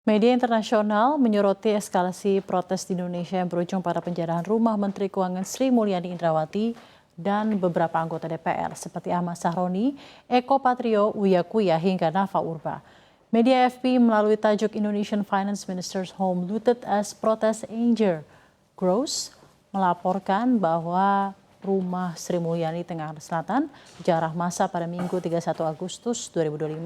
Media internasional menyoroti eskalasi protes di Indonesia yang berujung pada penjarahan rumah Menteri Keuangan Sri Mulyani Indrawati dan beberapa anggota DPR seperti Ahmad Sahroni, Eko Patrio, Uya Kuya hingga Nafa Urba. Media AFP melalui tajuk Indonesian Finance Minister's Home looted as protest anger grows melaporkan bahwa rumah Sri Mulyani Tengah Selatan dijarah massa pada Minggu 31 Agustus 2025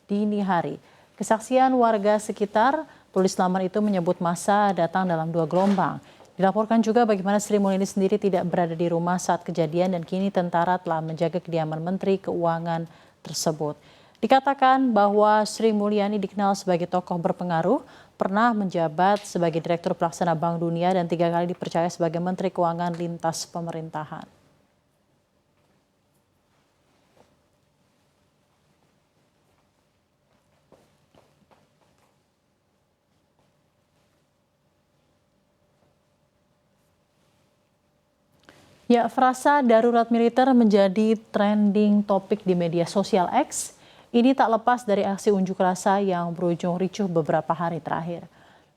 dini hari. Kesaksian warga sekitar, tulis lamar itu menyebut massa datang dalam 2 gelombang. Dilaporkan juga bagaimana Sri Mulyani sendiri tidak berada di rumah saat kejadian dan kini tentara telah menjaga kediaman Menteri Keuangan tersebut. Dikatakan bahwa Sri Mulyani dikenal sebagai tokoh berpengaruh, pernah menjabat sebagai Direktur Pelaksana Bank Dunia dan 3 kali dipercaya sebagai Menteri Keuangan lintas pemerintahan. Ya, frasa darurat militer menjadi trending topik di media sosial X. Ini tak lepas dari aksi unjuk rasa yang berujung ricuh beberapa hari terakhir.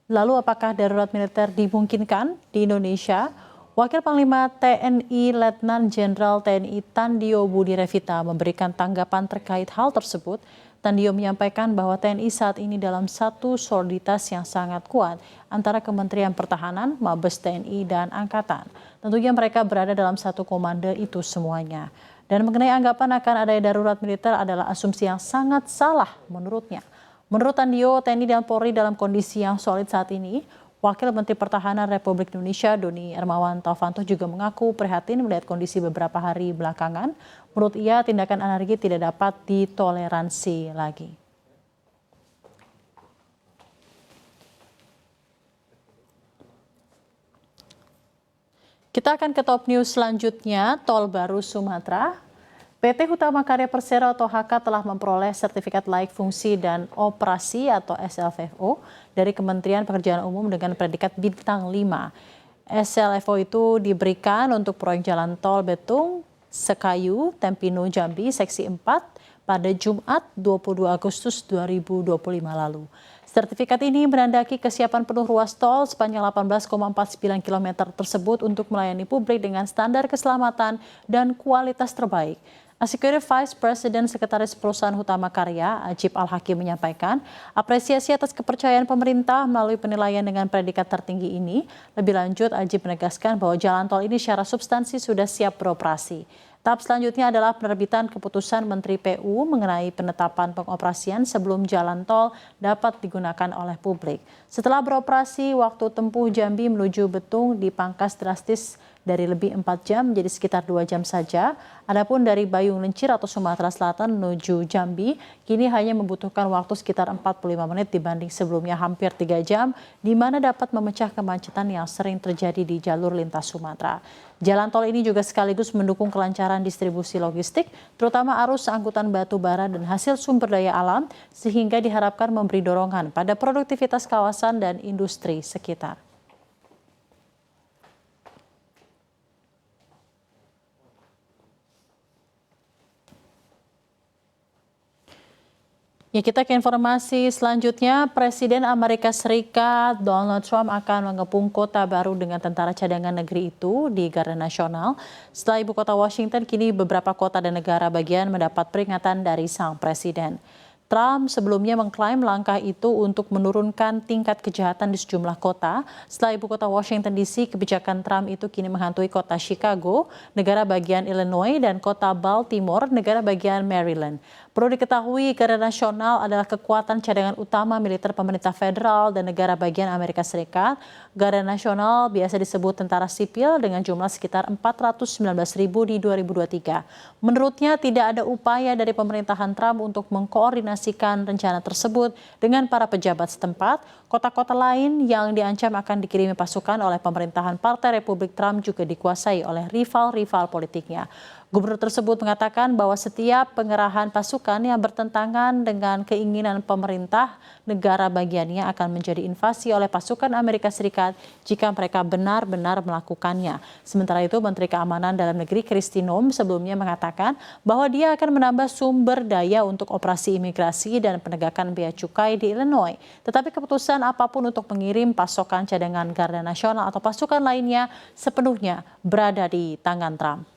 Lalu apakah darurat militer dimungkinkan di Indonesia? Wakil Panglima TNI Letnan Jenderal TNI Tandio Budi Revita memberikan tanggapan terkait hal tersebut. Tandio menyampaikan bahwa TNI saat ini dalam satu soliditas yang sangat kuat antara Kementerian Pertahanan, Mabes TNI, dan Angkatan. Tentunya mereka berada dalam satu komando itu semuanya. Dan mengenai anggapan akan adanya darurat militer adalah asumsi yang sangat salah menurutnya. Menurut Tandio, TNI dan Polri dalam kondisi yang solid saat ini. Wakil Menteri Pertahanan Republik Indonesia Doni Hermawan Taufanto juga mengaku prihatin melihat kondisi beberapa hari belakangan. Menurut ia, tindakan anarki tidak dapat ditoleransi lagi. Kita akan ke top news selanjutnya, Tol Baru Sumatera. PT Hutama Karya Persero atau HK telah memperoleh sertifikat layak fungsi dan operasi atau SLFO dari Kementerian Pekerjaan Umum dengan predikat bintang 5. SLFO itu diberikan untuk proyek jalan tol Betung, Sekayu, Tempino, Jambi, seksi 4 pada Jumat 22 Agustus 2025 lalu. Sertifikat ini menandaki kesiapan penuh ruas tol sepanjang 18,49 km tersebut untuk melayani publik dengan standar keselamatan dan kualitas terbaik. Executive Vice President Sekretaris Perusahaan Hutama Karya, Ajib Al-Hakim menyampaikan apresiasi atas kepercayaan pemerintah melalui penilaian dengan predikat tertinggi ini. Lebih lanjut, Ajib menegaskan bahwa jalan tol ini secara substansi sudah siap beroperasi. Tahap selanjutnya adalah penerbitan keputusan Menteri PU mengenai penetapan pengoperasian sebelum jalan tol dapat digunakan oleh publik. Setelah beroperasi, waktu tempuh Jambi menuju Betung dipangkas drastis dari lebih 4 jam menjadi sekitar 2 jam saja. Adapun dari Bayung Lencir atau Sumatera Selatan menuju Jambi, kini hanya membutuhkan waktu sekitar 45 menit dibanding sebelumnya hampir 3 jam, di mana dapat memecah kemacetan yang sering terjadi di jalur lintas Sumatera. Jalan tol ini juga sekaligus mendukung kelancaran distribusi logistik, terutama arus angkutan batu bara dan hasil sumber daya alam, sehingga diharapkan memberi dorongan pada produktivitas kawasan dan industri sekitar. Ya, kita ke informasi selanjutnya. Presiden Amerika Serikat Donald Trump akan mengepung kota baru dengan tentara cadangan negeri itu di Garden Nasional. Setelah ibu kota Washington, kini beberapa kota dan negara bagian mendapat peringatan dari sang presiden. Trump sebelumnya mengklaim langkah itu untuk menurunkan tingkat kejahatan di sejumlah kota. Setelah ibu kota Washington DC, kebijakan Trump itu kini menghantui kota Chicago, negara bagian Illinois, dan kota Baltimore, negara bagian Maryland. Perlu diketahui, Garda Nasional adalah kekuatan cadangan utama militer pemerintah federal dan negara bagian Amerika Serikat. Garda Nasional biasa disebut tentara sipil dengan jumlah sekitar 419.000 di 2023. Menurutnya tidak ada upaya dari pemerintahan Trump untuk mengkoordinasikan rencana tersebut dengan para pejabat setempat. Kota-kota lain yang diancam akan dikirimi pasukan oleh pemerintahan Partai Republik Trump juga dikuasai oleh rival-rival politiknya. Gubernur tersebut mengatakan bahwa setiap pengerahan pasukan yang bertentangan dengan keinginan pemerintah negara bagiannya akan menjadi invasi oleh pasukan Amerika Serikat jika mereka benar-benar melakukannya. Sementara itu, Menteri Keamanan Dalam Negeri Kristi Noem sebelumnya mengatakan bahwa dia akan menambah sumber daya untuk operasi imigrasi dan penegakan bea cukai di Illinois. Tetapi keputusan apapun untuk mengirim pasokan cadangan Garda Nasional atau pasukan lainnya sepenuhnya berada di tangan Trump.